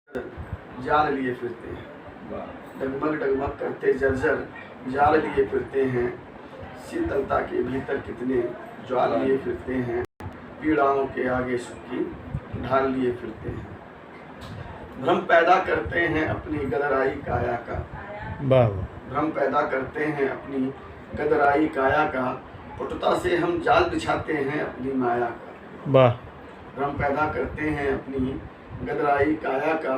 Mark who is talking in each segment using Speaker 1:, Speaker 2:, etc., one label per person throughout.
Speaker 1: जाल लिए फिरते हैं, डगमग डगमग करते जर्जर जाल लिए फिरते हैं। शीतलता के भीतर कितने ज्वाल लिए फिरते हैं, पीड़ाओं के आगे सुख की ढाल लिए फिरते हैं। भ्रम पैदा करते हैं अपनी गदराई काया का, भ्रम पैदा करते हैं अपनी गदराई काया का। पुटता से हम जाल बिछाते हैं अपनी माया का, भ्रम पैदा करते हैं अपनी गदराई काया का।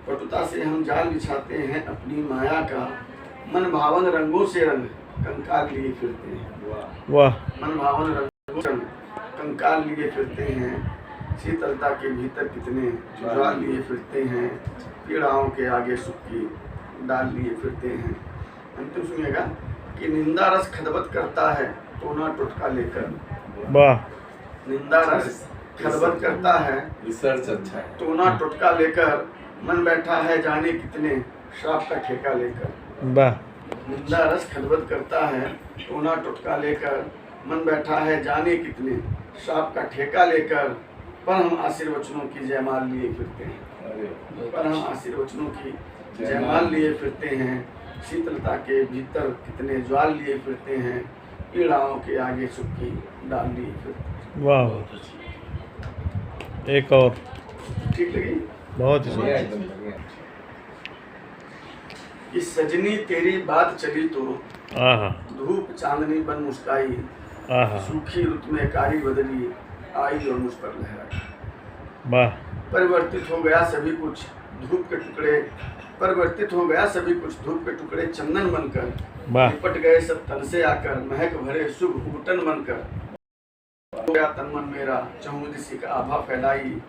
Speaker 1: पटुता से हम जाल बिछाते हैं अपनी माया का। मन भावन रंगों से रंग कंकाल लिए फिरते हैं, मन भावन रंगों से रंग कंकाल लिए फिरते हैं। शीतलता के भीतर कितने ज्वाल लिए फिरते हैं, पीड़ाओं के आगे सुख की डाल लिए फिरते हैं। अंतिम सुनिएगा कि निंदा रस खदबत करता है टोना टुटका लेकर, निंदा रस खदबत करता है
Speaker 2: रिसर्च अच्छा है।
Speaker 1: टोना टुटका लेकर मन बैठा है जाने कितने श्राप का ठेका लेकर। निंदा रस खदबत करता है टोना टुटका लेकर मन बैठा है जाने कितने श्राप का ठेका लेकर। पर हम आशीर्वचनों की जयमाल लिए फिरते हैं, पर हम आशीर्वचनों की जयमाल लिए फिरते हैं। शीतलता के भीतर कितने ज्वाल लिए फिरते हैं, पीड़ाओं के आगे सुख की डाल लिए फिरते हैं।
Speaker 3: वाह, एक और
Speaker 1: ठीक लगी?
Speaker 3: बहुत ही
Speaker 1: कि सजनी तेरी बात चली तो धूप चांदनी बन मुस्काई, सूखी रुत में कारी बदली आई और मुझ पर लहराई। परिवर्तित हो गया सभी कुछ धूप के टुकड़े, परिवर्तित हो गया सभी कुछ धूप के टुकड़े चंदन बनकर। लिपट गए सब तन से आकर महक भरे शुभ घुटन बनकर। हो गया तन मन मेरा चहुँ दिशा का आभा फैलाई।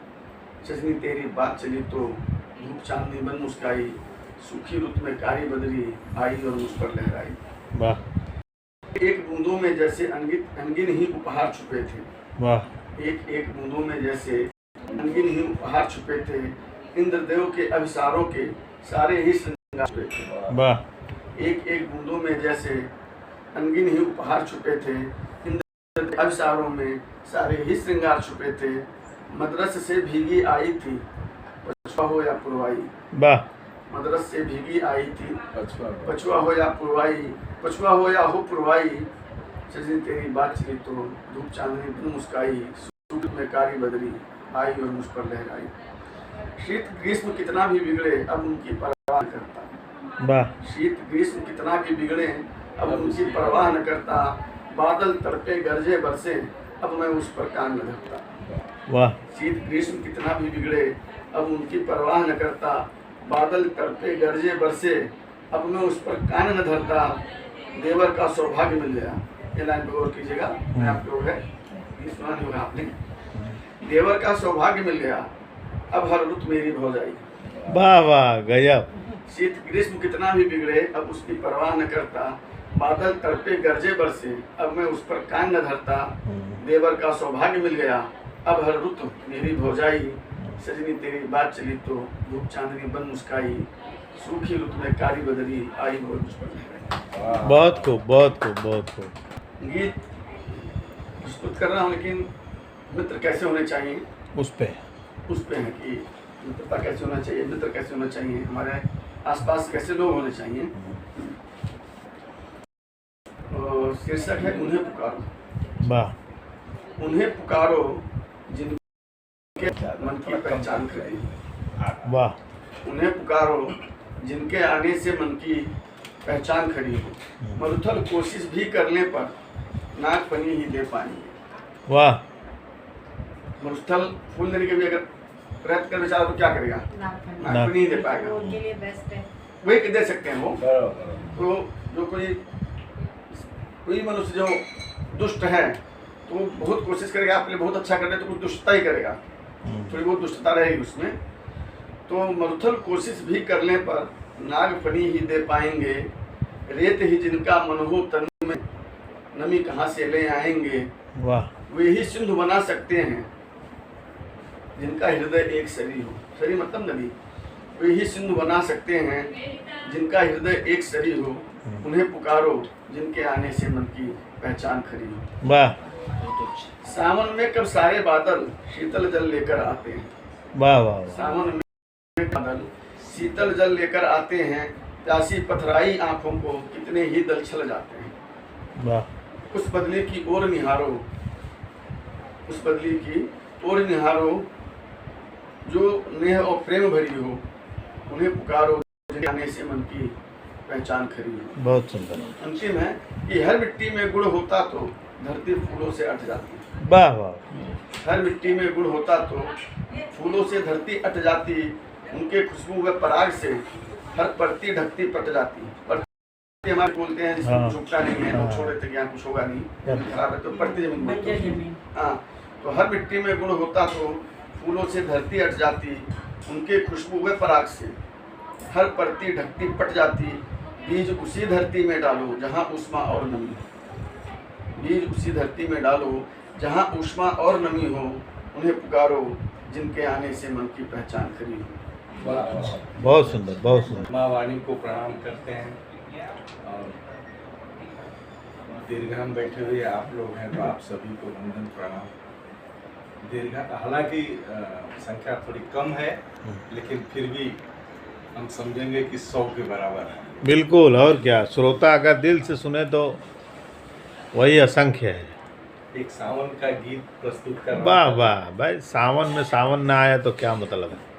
Speaker 1: सजनी तेरी बात चली तो धूप चांदनी बन मुस्काई, सूखी रुत में कारी बदली आई और मुझ पर लहराई। एक बूंदों में जैसे अनगिन ही उपहार छुपे थे, एक एक बूंदों में जैसे अनगिन ही उपहार छुपे थे। इंद्रदेव के अभिसारों के सारे ही श्रृंगार छुपे थे, एक एक बूंदों में जैसे अनगिन ही उपहार छुपे थे। इंद्र के अभिसारों में सारे ही श्रृंगार छुपे थे। मदरस से भीगी आई थी पछुआ हो या पुरवाई, मदरस से भीगी आई थी पछुआ हो या पुरवाई, पछुआ हो या हो पुरवाई। सजनी तेरी बात चली तो धूप चांदनी बन मुस्काई, सूरज में कारी बदली आई और मुझ पर लहराई। शीत ग्रीष्म कितना भी बिगड़े अब उनकी परवाह न करता, शीत ग्रीष्म कितना भी बिगड़े अब उनकी परवाह न करता। बादल तड़पे गरजे बरसे अब मैं उस पर कान न धरता, शीत ग्रीष्म कितना भी बिगड़े अब उनकी परवाह न करता। बादल तड़पे गरजे बरसे अब मैं उस पर कान न धरता। देवर का सौभाग्य मिल गया, ये लाइन पे गौर कीजिएगा, मैं आप लोग है सुना नहीं होगा आपने। देवर का सौभाग्य मिल गया अब हर रुत मेरी भौजाई।
Speaker 3: वाह गजब।
Speaker 1: शीत ग्रीष्म कितना भी बिगड़े अब उसकी परवाह न करता। बादल तड़पे गरजे बरसे अब मैं उस पर कान न धरता। देवर का सौभाग्य मिल गया अब हर रुत मेरी भौजाई। सजनी तेरी बात चली तो धूप चांदनी बन मुस्काई, सूखी रुत में कारी बदली आई और मुझ पर लहराई।
Speaker 3: बहुत खूब, बहुत खूब, बहुत खूब।
Speaker 1: गीत प्रस्तुत कर रहा हूँ, लेकिन मित्र कैसे होने चाहिए
Speaker 3: उस पे
Speaker 1: है कि मित्रता कैसे होना चाहिए, मित्र कैसे होना चाहिए, हमारे आसपास कैसे लोग होने चाहिए। शीर्षक है उन्हें पुकारो। उन्हें पुकारो जिनके मन की पहचान खड़ी हो, उन्हें पुकारो जिनके आने से मन की पहचान खड़ी हो। मरुथल कोशिश भी करने पर नाक पनी ही दे पाएंगे। मरुस्थल फूल देने के भी अगर प्रयत्न कर बेचारा तो क्या करेगा, नाक पनी ही दे पाएगा। वही दे सकते हैं वो। तो जो कोई मनुष्य जो दुष्ट है तो वो बहुत कोशिश करेगा आपके लिए बहुत अच्छा करने, तो कुछ दुष्टता ही करेगा, थोड़ी बहुत दुष्टता रहेगी उसमें। तो मरुथल कोशिश भी करने पर नागफनी ही दे पाएंगे। रेत ही जिनका मन हो तन में नमी कहाँ से ले आएंगे। वे ही सिंधु बना सकते हैं जिनका हृदय एक सरी हो, सरी मतलब नदी। वे ही सिंधु बना सकते हैं जिनका हृदय एक सरी हो। उन्हें पुकारो जिनके आने से मन की पहचान खरी हो। सावन में कब सारे बादल शीतल जल लेकर आते हैं। सावन में बादल शीतल जल लेकर आते हैं, प्यासी पथराई आंखों को कितने ही दल छल जाते हैं।
Speaker 3: वाह
Speaker 1: उस बदले की ओर निहारो, उस बदले की ओर निहारो जो नेह और प्रेम भरी हो, उन्हें पुकारो जिनके आने से मन की पहचान खरी हो।
Speaker 3: बहुत सुंदर।
Speaker 1: अंतिम है कि हर मिट्टी में गुड़ होता तो धरती फूलों से अट जाती।
Speaker 3: वाह वाह।
Speaker 1: हर मिट्टी में गुड़ होता तो फूलों से धरती अट जाती, उनके खुशबू व पराग से हर परती ढकती पट जाती। परती हमारे बोलते हैं जिसमें झुकता नहीं है, लोग छोड़ देते यहाँ कुछ होगा नहीं, खराब है, तो परती जमीन बोलते हैं। हाँ, तो हर मिट्टी में गुड़ होता तो फूलों से धरती अट जाती, उनके खुशबू व पराग से हर परती ढकती पट जाती। बीज उसी धरती में डालो जहाँ ऊष्मा और नमी हो, बीज उसी धरती में डालो जहाँ ऊष्मा और नमी हो, उन्हें पुकारो जिनके आने से मन की पहचान खरी हो।
Speaker 3: बहुत सुंदर, बहुत सुंदर।
Speaker 2: माँ वाणी को प्रणाम करते हैं और दीर्घा में बैठे हुए आप लोग हैं तो आप सभी को वंदन प्रणाम। दीर्घा हालांकि संख्या थोड़ी कम है, लेकिन फिर भी हम समझेंगे कि 100 के बराबर है।
Speaker 3: बिल्कुल, और क्या, श्रोता अगर दिल से सुने तो वही असंख्य है।
Speaker 2: एक सावन का गीत प्रस्तुत कर
Speaker 3: वाह वाह भाई, सावन में सावन ना आया तो क्या मतलब है।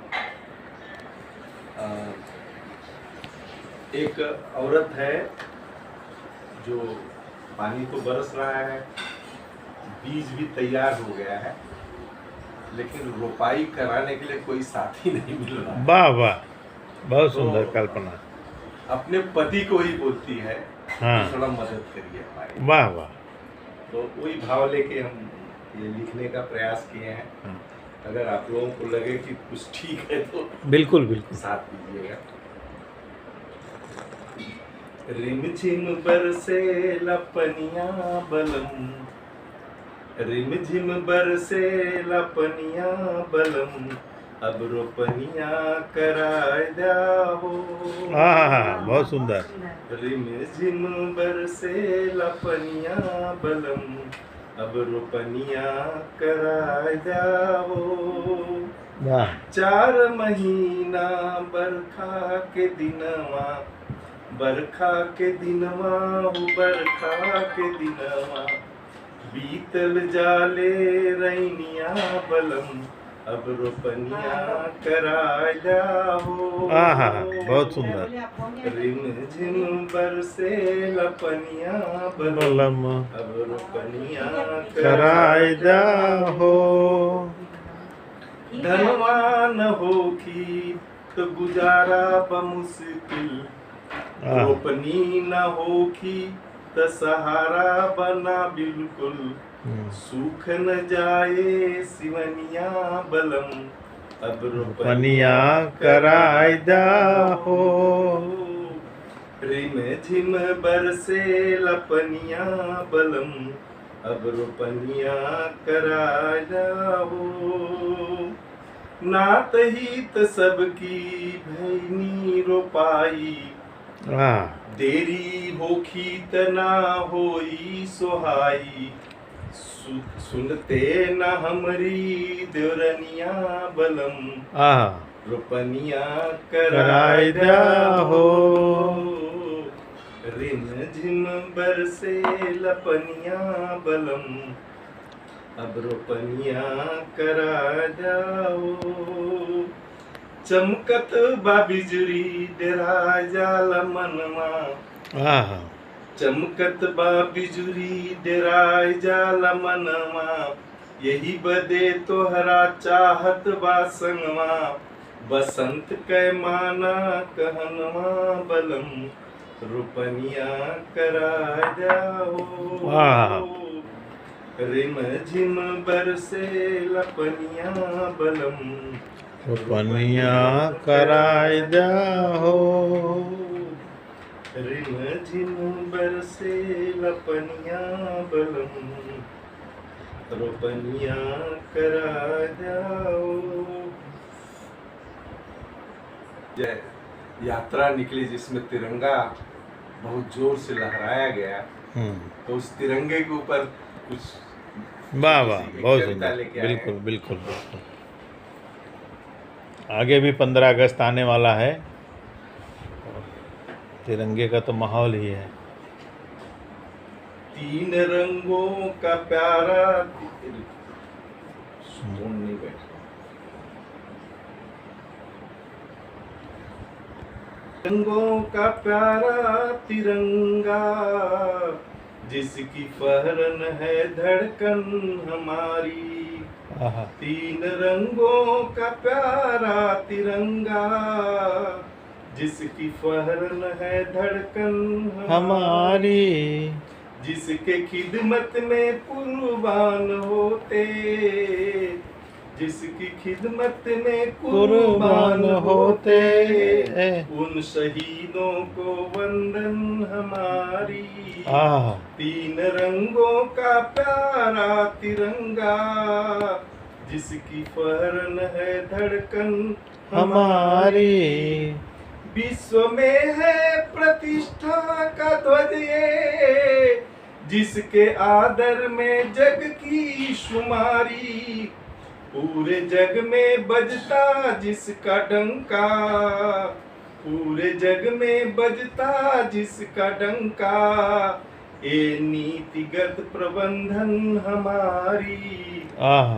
Speaker 2: एक औरत है जो पानी तो बरस रहा है, बीज भी तैयार हो गया है, लेकिन रोपाई कराने के लिए कोई साथी नहीं मिल रहा है।
Speaker 3: वाह वाह, बहुत सुंदर कल्पना।
Speaker 2: अपने पति को ही बोलती है
Speaker 3: हाँ।
Speaker 2: कि थोड़ा मदद करिए हमारी।
Speaker 3: वाह वाह।
Speaker 2: तो वही भाव लेके हम ये लिखने का प्रयास किए हैं।
Speaker 3: हाँ।
Speaker 2: अगर आप लोगों को लगे कि कुछ ठीक है तो
Speaker 3: बिल्कुल बिल्कुल
Speaker 2: साथ दीजिएगा। रिमझिम बरसे लपनिया बलम, रिमझिम बरसे लपनिया बलम, अब रोपनिया कराय जाओ।
Speaker 3: हाँ, बहुत सुंदर।
Speaker 2: रिमझिम बरसे लपनिया बलम, अब रोपनिया कराय जाओ।
Speaker 3: वाह।
Speaker 2: 4 महीना बरखा के दिनवा, बरखा के दिनवा हो, बरखा के दिनवा, बीतल जाले रैनिया बलम, अब रोपनिया कराय जाओ।
Speaker 3: हाँ, बहुत सुंदर।
Speaker 2: रिमझिम बरसे लपनिया बलम,
Speaker 3: बलम
Speaker 2: अब रोपनिया
Speaker 3: कराय जाहो।
Speaker 2: धनवान होखी तो गुजारा बमुश्किल, रोपनी न होखी तो सहारा बना बिल्कुल, सूख न जाए सिवनिया बलम, अब
Speaker 3: रोपनिया कराय जाहो।
Speaker 2: रिमझिम बरसे लपनिया बलम, अब रोपनिया कराय जाओ। नात हित सबकी भैनी रोपाई, देरी होखी त ना होई सोहाई, सुनते न हमरी देवरनिया बलम, रोपनिया कराय जाहो। रिमझिम बरसे लपनिया बलम, अब रोपनिया कराय जाओ। चमकत बा बिजली डेरा जाल मनवा, चमकत बा बिजुरी डेराय जाला मनवा, यही बदे तोहरा चाहत बा संगवा, बसंत कै माना कहनवा बलम, रोपनिया कराय जाओ। रिमझिम बरसे लपनिया बलम,
Speaker 3: रोपनिया कराय जाहो।
Speaker 2: रिमझिम बरसे लपनिया बलम, रोपनिया कराय जाओ। यात्रा निकली जिसमें तिरंगा बहुत जोर से लहराया गया, तो उस तिरंगे के ऊपर कुछ
Speaker 3: वाह वाह, बहुत सुंदर। बिल्कुल बिल्कुल बिल्कुल। आगे भी 15 अगस्त आने वाला है, तिरंगे का तो माहौल ही है।
Speaker 2: तीन रंगों का प्यारा नहीं बैठ रंगों का प्यारा तिरंगा, जिसकी फहरन है धड़कन हमारी।
Speaker 3: आहा,
Speaker 2: तीन रंगों का प्यारा तिरंगा, जिसकी फहरन है धड़कन
Speaker 3: हमारी,
Speaker 2: जिसके खिदमत में कुर्बान होते, जिसकी खिदमत में कुर्बान होते, उन शहीदों को वंदन हमारी।
Speaker 3: आहा,
Speaker 2: तीन रंगों का प्यारा तिरंगा, जिसकी फहरन है धड़कन
Speaker 3: हमारी।
Speaker 2: विश्व में है प्रतिष्ठा का ध्वज ये, जिसके आदर में जग की शुमारी। पूरे जग में बजता जिसका डंका, पूरे जग में बजता जिसका डंका, ये नीतिगत प्रबंधन हमारी।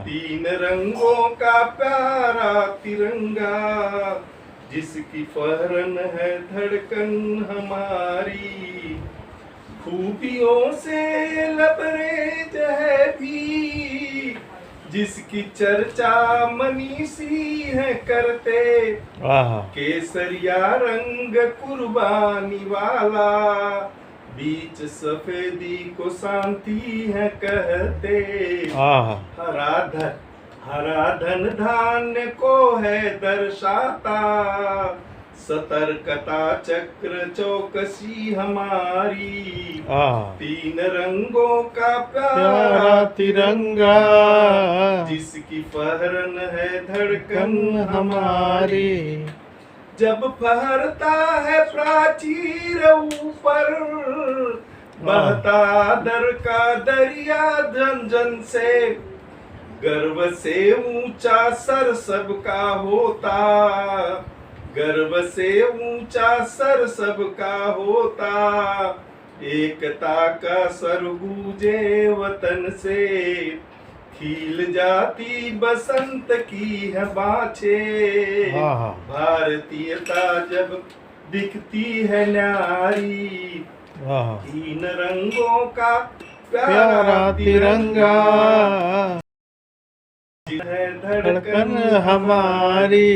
Speaker 2: तीन रंगों का प्यारा तिरंगा, जिसकी फहरन है धड़कन हमारी। खूबियों से लबरेज है भी, जिसकी चर्चा मनीषी है करते। केसरिया रंग कुर्बानी वाला, बीच सफेदी को शांति है कहते। हरा धन धान्य को है दर्शाता, सतर्कता चक्र चौकसी हमारी। तीन रंगों का प्यारा
Speaker 3: तिरंगा,
Speaker 2: जिसकी फहरन है धड़कन
Speaker 3: हमारी।
Speaker 2: जब फहरता है प्राचीर ऊपर, बहता आदर का दरिया जन जन से। गर्व से ऊंचा सर सबका होता, गर्व से ऊंचा सर सबका होता। एकता का सर गूंजे वतन से, खिल जाती बसंत की है बाछे। भारतीयता जब दिखती है न्यारी, तीन रंगों का प्यारा तिरंगा, है धड़कन हमारी,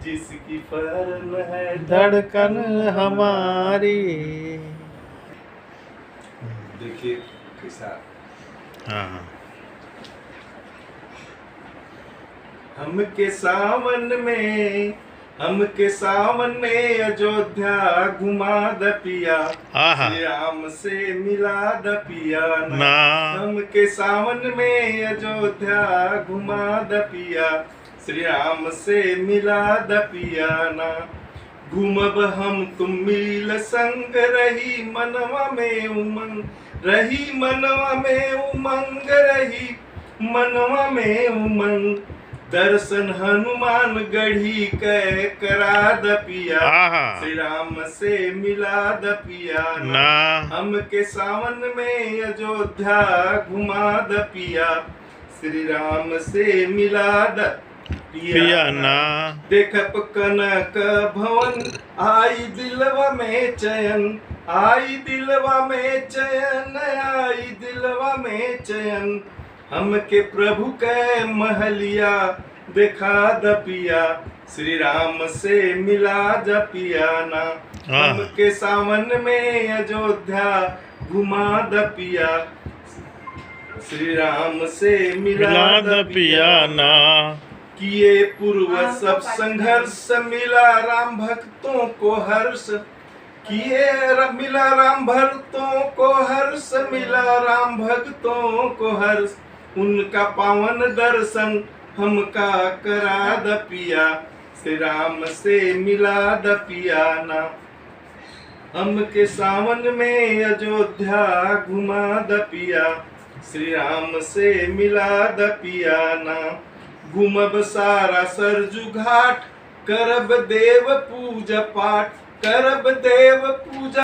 Speaker 2: जिसकी फहरन है
Speaker 3: धड़कन हमारी।
Speaker 2: देखिए कैसा हमके सावन में अयोध्या घुमा द पिया, श्री राम से मिला द पिया ना। हमके सावन में अयोध्या घुमा द पिया, श्री राम से मिला द पिया ना। घूमब हम तुम मिल संग, रही मनवा में उमंग, रही मनवा में उमंग, रही मनवा में उमंग। दर्शन हनुमान गढ़ी कै करा द पिया, श्री राम से मिला द पिया ना। हमके सावन में अयोध्या घुमा द पिया, श्री राम से मिला द पिया ना। देखप कनक भवन, आई दिलवा में चयन, आई दिलवा में चयन, आई दिलवा में चयन। हमके प्रभु के महलिया देखा द पिया, श्री राम से मिला द पिया ना। हमके सावन में अयोध्या घुमा द पिया, श्री राम से मिला द पिया ना। किए पूर्व सब संघर्ष, मिला राम भक्तों को हर्ष। किए मिला राम भक्तों को हर्ष, मिला राम भक्तों को हर्ष। उनका पावन दर्शन हमका करा द पिया, श्री राम से मिला द पिया ना। हमके सावन में अयोध्या घुमा द पिया, श्री राम से मिला द पिया ना। घूमब सारा सरजू घाट, करब देव पूजा पाठ, करब देव पूजा